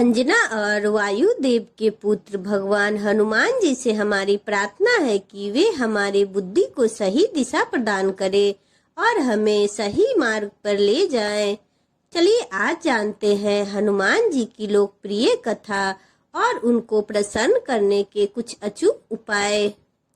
अंजना और वायुदेव के पुत्र भगवान हनुमान जी से हमारी प्रार्थना है कि वे हमारे बुद्धि को सही दिशा प्रदान करें और हमें सही मार्ग पर ले जाएं। चलिए आज जानते हैं हनुमान जी की लोकप्रिय कथा और उनको प्रसन्न करने के कुछ अचूक उपाय।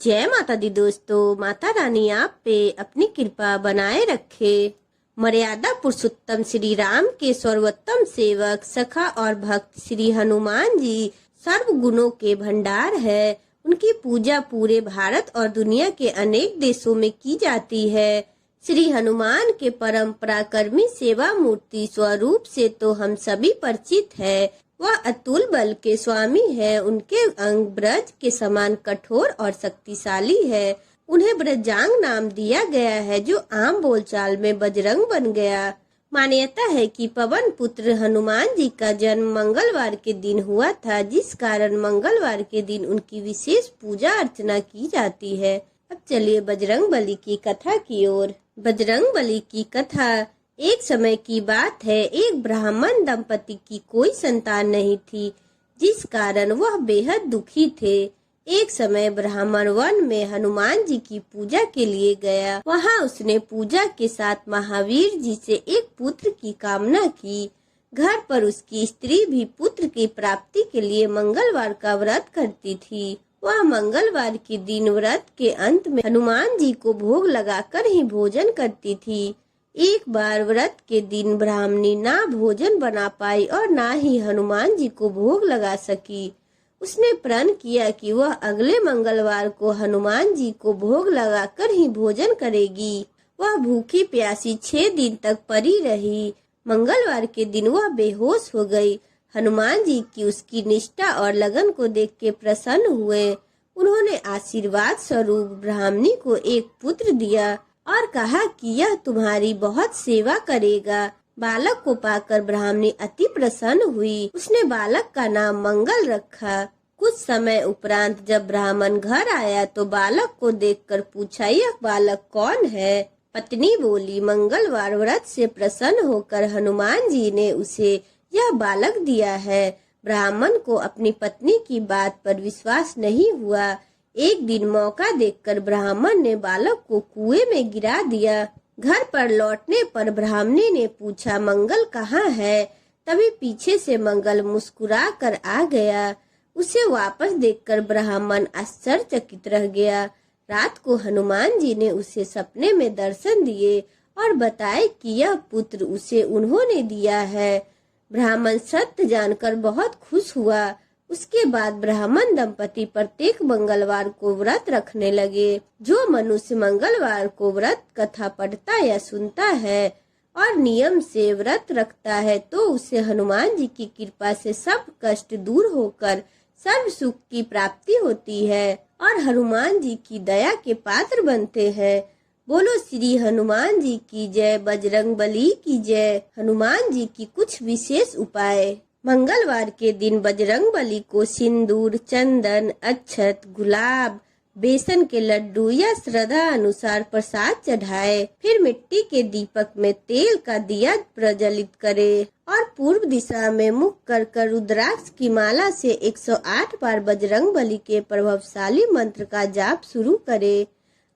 जय माता दी दोस्तों, माता रानी आप पे अपनी कृपा बनाए रखे। मर्यादा पुरुषोत्तम श्री राम के सर्वोत्तम सेवक, सखा और भक्त श्री हनुमान जी सर्व गुणों के भंडार है। उनकी पूजा पूरे भारत और दुनिया के अनेक देशों में की जाती है। श्री हनुमान के परम पराक्रमी सेवा मूर्ति स्वरूप से तो हम सभी परिचित है। वह अतुल बल के स्वामी है। उनके अंग ब्रज के समान कठोर और शक्तिशाली है। उन्हें ब्रजांग नाम दिया गया है, जो आम बोलचाल में बजरंग बन गया। मान्यता है कि पवन पुत्र हनुमान जी का जन्म मंगलवार के दिन हुआ था, जिस कारण मंगलवार के दिन उनकी विशेष पूजा अर्चना की जाती है। अब चलिए बजरंग बली की कथा की ओर। बजरंग बली की कथा। एक समय की बात है, एक ब्राह्मण दंपति की कोई संतान नहीं थी, जिस कारण वह बेहद दुखी थे। एक समय ब्राह्मण वन में हनुमान जी की पूजा के लिए गया। वहां उसने पूजा के साथ महावीर जी से एक पुत्र की कामना की। घर पर उसकी स्त्री भी पुत्र की प्राप्ति के लिए मंगलवार का व्रत करती थी। वह मंगलवार के दिन व्रत के अंत में हनुमान जी को भोग लगाकर ही भोजन करती थी। एक बार व्रत के दिन ब्राह्मणी ना भोजन बना पाई और ना ही हनुमान जी को भोग लगा सकी। उसने प्रण किया कि वह अगले मंगलवार को हनुमान जी को भोग लगाकर ही भोजन करेगी। वह भूखी प्यासी 6 दिन तक पड़ी रही। मंगलवार के दिन वह बेहोश हो गई। हनुमान जी की उसकी निष्ठा और लगन को देख के प्रसन्न हुए। उन्होंने आशीर्वाद स्वरूप ब्राह्मणी को एक पुत्र दिया और कहा कि यह तुम्हारी बहुत सेवा करेगा। बालक को पाकर ब्राह्मणी अति प्रसन्न हुई। उसने बालक का नाम मंगल रखा। कुछ समय उपरांत जब ब्राह्मण घर आया तो बालक को देखकर पूछा, यह बालक कौन है? पत्नी बोली, मंगलवार व्रत से प्रसन्न होकर हनुमान जी ने उसे यह बालक दिया है। ब्राह्मण को अपनी पत्नी की बात पर विश्वास नहीं हुआ। एक दिन मौका देखकर ब्राह्मण ने बालक को कुएं में गिरा दिया। घर पर लौटने पर ब्राह्मणी ने पूछा, मंगल कहाँ है? तभी पीछे से मंगल मुस्कुरा कर आ गया। उसे वापस देखकर ब्राह्मण आश्चर्यचकित रह गया। रात को हनुमान जी ने उसे सपने में दर्शन दिए और बताए कि यह पुत्र उसे उन्होंने दिया है। ब्राह्मण सत्य जानकर बहुत खुश हुआ। उसके बाद ब्राह्मण दंपति प्रत्येक मंगलवार को व्रत रखने लगे। जो मनुष्य मंगलवार को व्रत कथा पढ़ता या सुनता है और नियम से व्रत रखता है तो उसे हनुमान जी की कृपा से सब कष्ट दूर होकर सर्व सुख की प्राप्ति होती है और हनुमान जी की दया के पात्र बनते हैं। बोलो श्री हनुमान जी की जय, बजरंग बली की जय। हनुमान जी की कुछ विशेष उपाय। मंगलवार के दिन बजरंग बली को सिंदूर, चंदन, अक्षत, गुलाब, बेसन के लड्डू या श्रद्धा अनुसार प्रसाद चढ़ाए। फिर मिट्टी के दीपक में तेल का दिया प्रज्वलित करे और पूर्व दिशा में मुख कर रुद्राक्ष की माला से 108 बार बजरंग बली के प्रभावशाली मंत्र का जाप शुरू करे।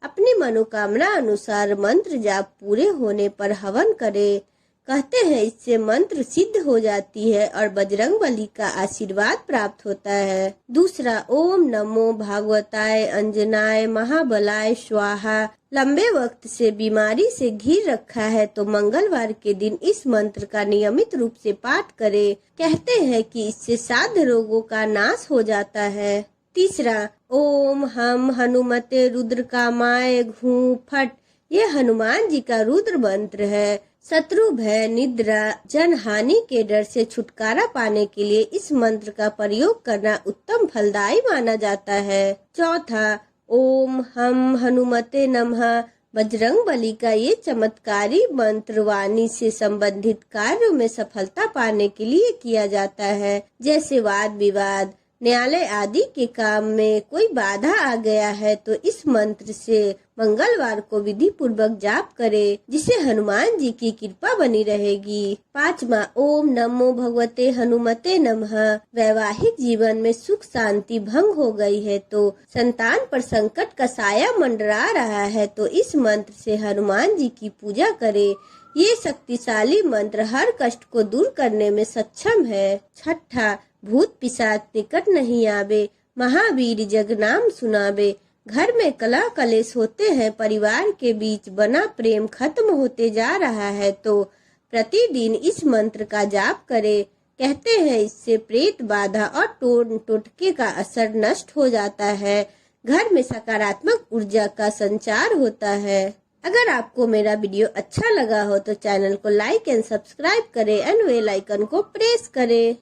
अपनी मनोकामना अनुसार मंत्र जाप पूरे होने पर हवन करे। कहते हैं इससे मंत्र सिद्ध हो जाती है और बजरंग बली का आशीर्वाद प्राप्त होता है। दूसरा, ओम नमो भागवताय अंजनाय महाबलाय स्वाहा। लंबे वक्त से बीमारी से घिर रखा है तो मंगलवार के दिन इस मंत्र का नियमित रूप से पाठ करें। कहते हैं कि इससे साध्य रोगों का नाश हो जाता है। तीसरा, ओम हम हनुमते रुद्रकामाय घूं फट। ये हनुमान जी का रुद्र मंत्र है। शत्रु भय, निद्रा, जन हानि के डर से छुटकारा पाने के लिए इस मंत्र का प्रयोग करना उत्तम फलदायी माना जाता है। चौथा, ओम हम हनुमते नमः। बजरंग बली का ये चमत्कारी मंत्र वाणी से संबंधित कार्यों में सफलता पाने के लिए किया जाता है, जैसे वाद विवाद, न्यायालय आदि के काम में कोई बाधा आ गया है तो इस मंत्र से मंगलवार को विधि पूर्वक जाप करे, जिसे हनुमान जी की कृपा बनी रहेगी। 5वां, ओम नमो भगवते हनुमते नमः। वैवाहिक जीवन में सुख शांति भंग हो गई है तो संतान पर संकट का साया मंडरा रहा है तो इस मंत्र से हनुमान जी की पूजा करे। ये शक्तिशाली मंत्र हर कष्ट को दूर करने में सक्षम है। 6, भूत पिशाच निकट नहीं आवे, महावीर जग नाम सुनावे। घर में कलह कलेश होते हैं, परिवार के बीच बना प्रेम खत्म होते जा रहा है तो प्रतिदिन इस मंत्र का जाप करे। कहते हैं इससे प्रेत बाधा और टोटके का असर नष्ट हो जाता है, घर में सकारात्मक ऊर्जा का संचार होता है। अगर आपको मेरा वीडियो अच्छा लगा हो तो चैनल को लाइक एंड सब्सक्राइब करें एंड बेल आइकन को प्रेस करें।